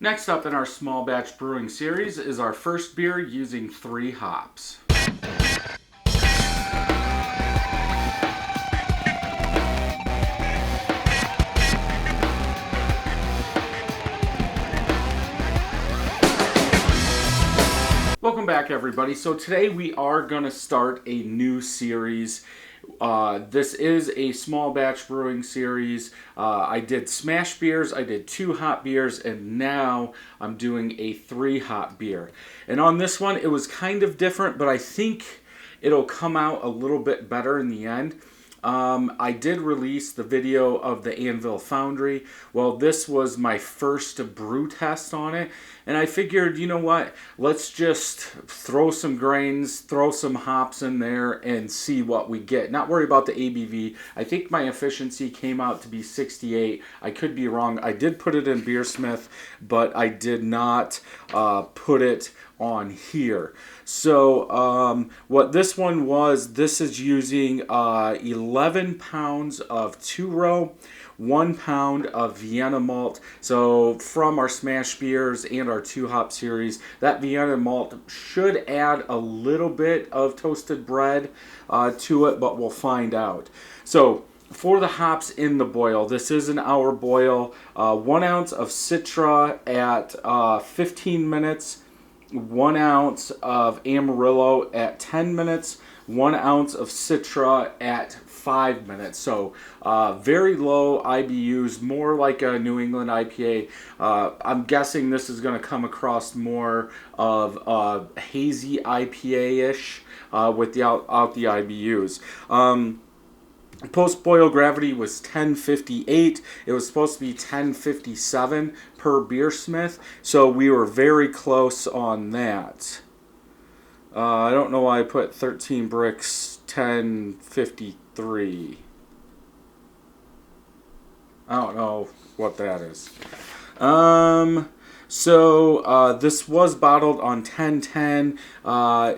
Next up in our small batch brewing series is our first beer using 3 hops. Welcome back, everybody. So today we are going to start a new series. This is a small batch brewing series. I did smash beers, I did 2 hop beers, and now I'm doing a 3 hop beer. And on this one, it was kind of different, but I think it'll come out a little bit better in the end. I did release the video of the Anvil Foundry. Well, this was my first brew test on it, and I figured, you know what, let's just throw some grains, throw some hops in there, and see what we get. Not worry about the ABV. I think my efficiency came out to be 68. I could be wrong. I did put it in Beersmith, but I did not put it on here. So what this one was, this is using 11 pounds of 2-row, 1 pound of Vienna malt. So from our smash beers and our 2-hop series, that Vienna malt should add a little bit of toasted bread to it, but we'll find out. So for the hops in the boil, this is an hour boil, 1 ounce of Citra at 15 minutes, 1 ounce of Amarillo at 10 minutes, 1 ounce of Citra at 5 minutes. So very low IBUs, more like a New England IPA. I'm guessing this is going to come across more of hazy IPA-ish without the IBUs. Post-boil gravity was 1058. It was supposed to be 1057 per Beersmith, so we were very close on that. I don't know why I put 13 bricks 1053. I don't know what that is. So this was bottled on 1010.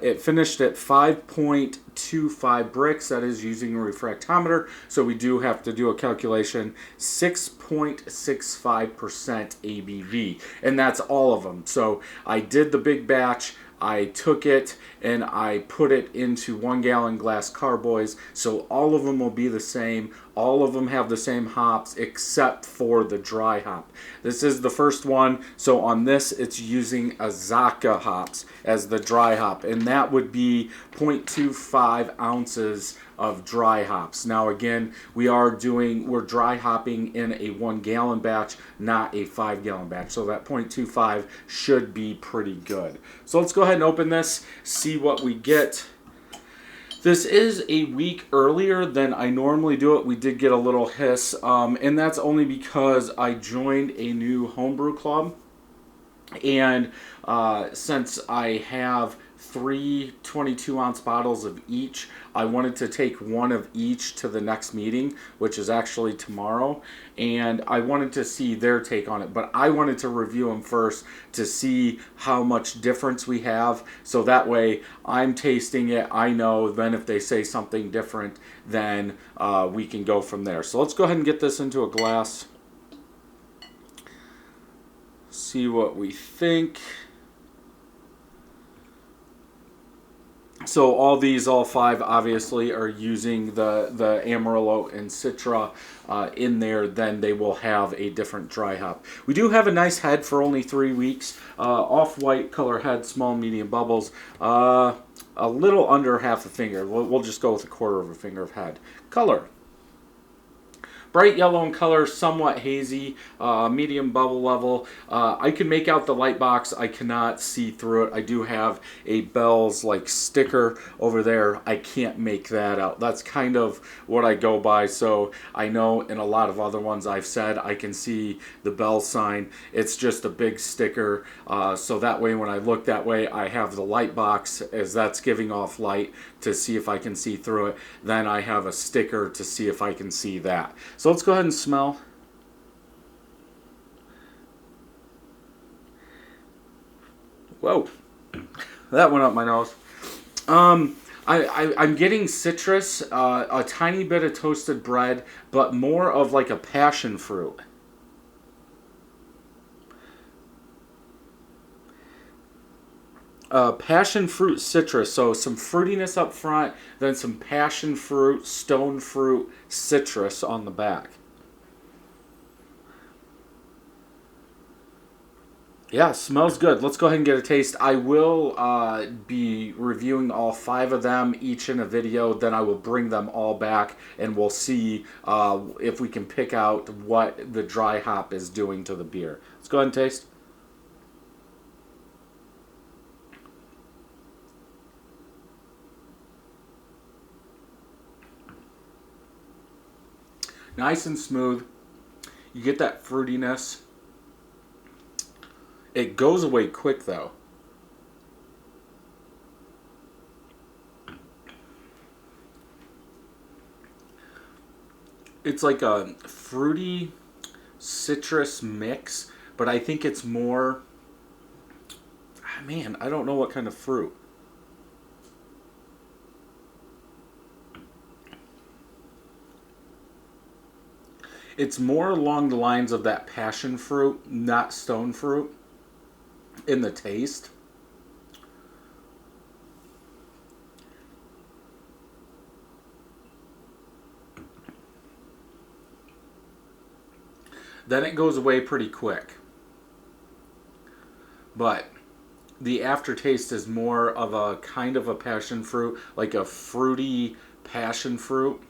It finished at 5.25 bricks. That is using a refractometer. So we do have to do a calculation. 6.65% ABV. And that's all of them. So I did the big batch. I took it and I put it into 1 gallon glass carboys, so all of them will be the same. All of them have the same hops except for the dry hop. This is the first one, so on this it's using Azacca hops as the dry hop, and that would be 0.25 ounces of dry hops. Now again, we're dry hopping in a 1 gallon batch, not a 5 gallon batch. So that 0.25 should be pretty good. So let's go ahead and open this, see what we get. This is a week earlier than I normally do it. We did get a little hiss, and that's only because I joined a new homebrew club. And since I have 3 22-ounce bottles of each, I wanted to take one of each to the next meeting, which is actually tomorrow, and I wanted to see their take on it. But I wanted to review them first to see how much difference we have, so that way I'm tasting it, I know, then if they say something different, then we can go from there. So let's go ahead and get this into a glass. See what we think. So all 5 obviously are using the Amarillo and Citra in there. Then they will have a different dry hop. We do have a nice head for only 3 weeks. Off-white color head, small, medium bubbles. A little under half a finger. We'll just go with a 1/4 of a finger of head. Color. Bright yellow in color, somewhat hazy, medium bubble level. I can make out the light box. I cannot see through it. I do have a Bell's like sticker over there. I can't make that out. That's kind of what I go by. So I know in a lot of other ones I've said I can see the Bell sign. It's just a big sticker. So that way when I look that way, I have the light box as that's giving off light to see if I can see through it. Then I have a sticker to see if I can see that. So let's go ahead and smell. Whoa, that went up my nose. I'm getting citrus, a tiny bit of toasted bread, but more of like a passion fruit. passion fruit citrus. So some fruitiness up front, then some passion fruit, stone fruit, citrus on the back. Yeah, smells good. Let's go ahead and get a taste. I will be reviewing all 5 of them, each in a video. Then I will bring them all back, and we'll see if we can pick out what the dry hop is doing to the beer. Let's go ahead and taste. Nice and smooth. You get that fruitiness. It goes away quick, though. It's like a fruity citrus mix, but I think it's more... Man, I don't know what kind of fruit. It's more along the lines of that passion fruit, not stone fruit, in the taste. Then it goes away pretty quick. But the aftertaste is more of a kind of a passion fruit, like a fruity passion fruit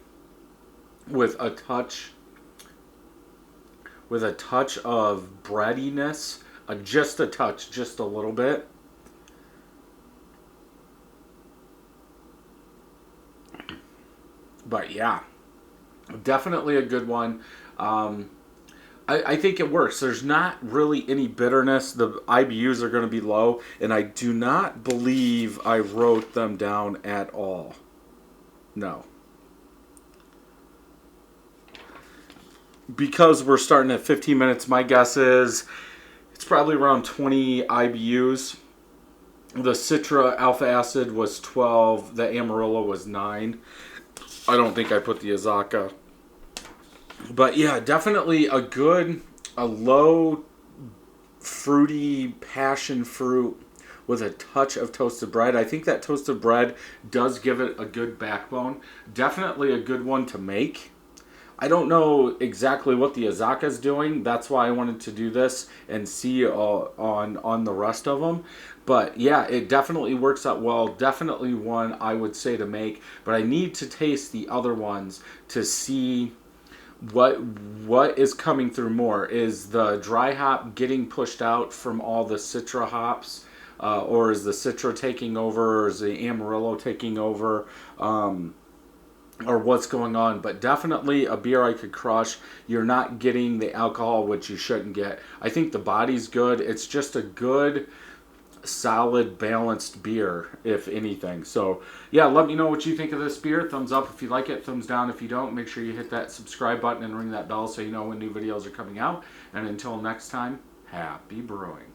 with a touch of breadiness, just a touch, just a little bit. But yeah, definitely a good one. I think it works. There's not really any bitterness. The IBUs are going to be low, and I do not believe I wrote them down at all. No. Because we're starting at 15 minutes, my guess is it's probably around 20 IBUs. The Citra alpha acid was 12. The Amarillo was 9. I don't think I put the Azacca. But yeah, definitely a low fruity passion fruit with a touch of toasted bread. I think that toasted bread does give it a good backbone. Definitely a good one to make. I don't know exactly what the Azacca is doing. That's why I wanted to do this and see on the rest of them. But yeah, it definitely works out well. Definitely one I would say to make. But I need to taste the other ones to see what is coming through more. Is the dry hop getting pushed out from all the Citra hops? Or is the Citra taking over? Or is the Amarillo taking over? Or what's going on? But definitely a beer I could crush. You're not getting the alcohol, which you shouldn't get. I think the body's good. It's just a good, solid, balanced beer, if anything. So yeah, let me know what you think of this beer. Thumbs up if you like it, thumbs down if you don't. Make sure you hit that subscribe button and ring that bell so you know when new videos are coming out. And until next time, happy brewing.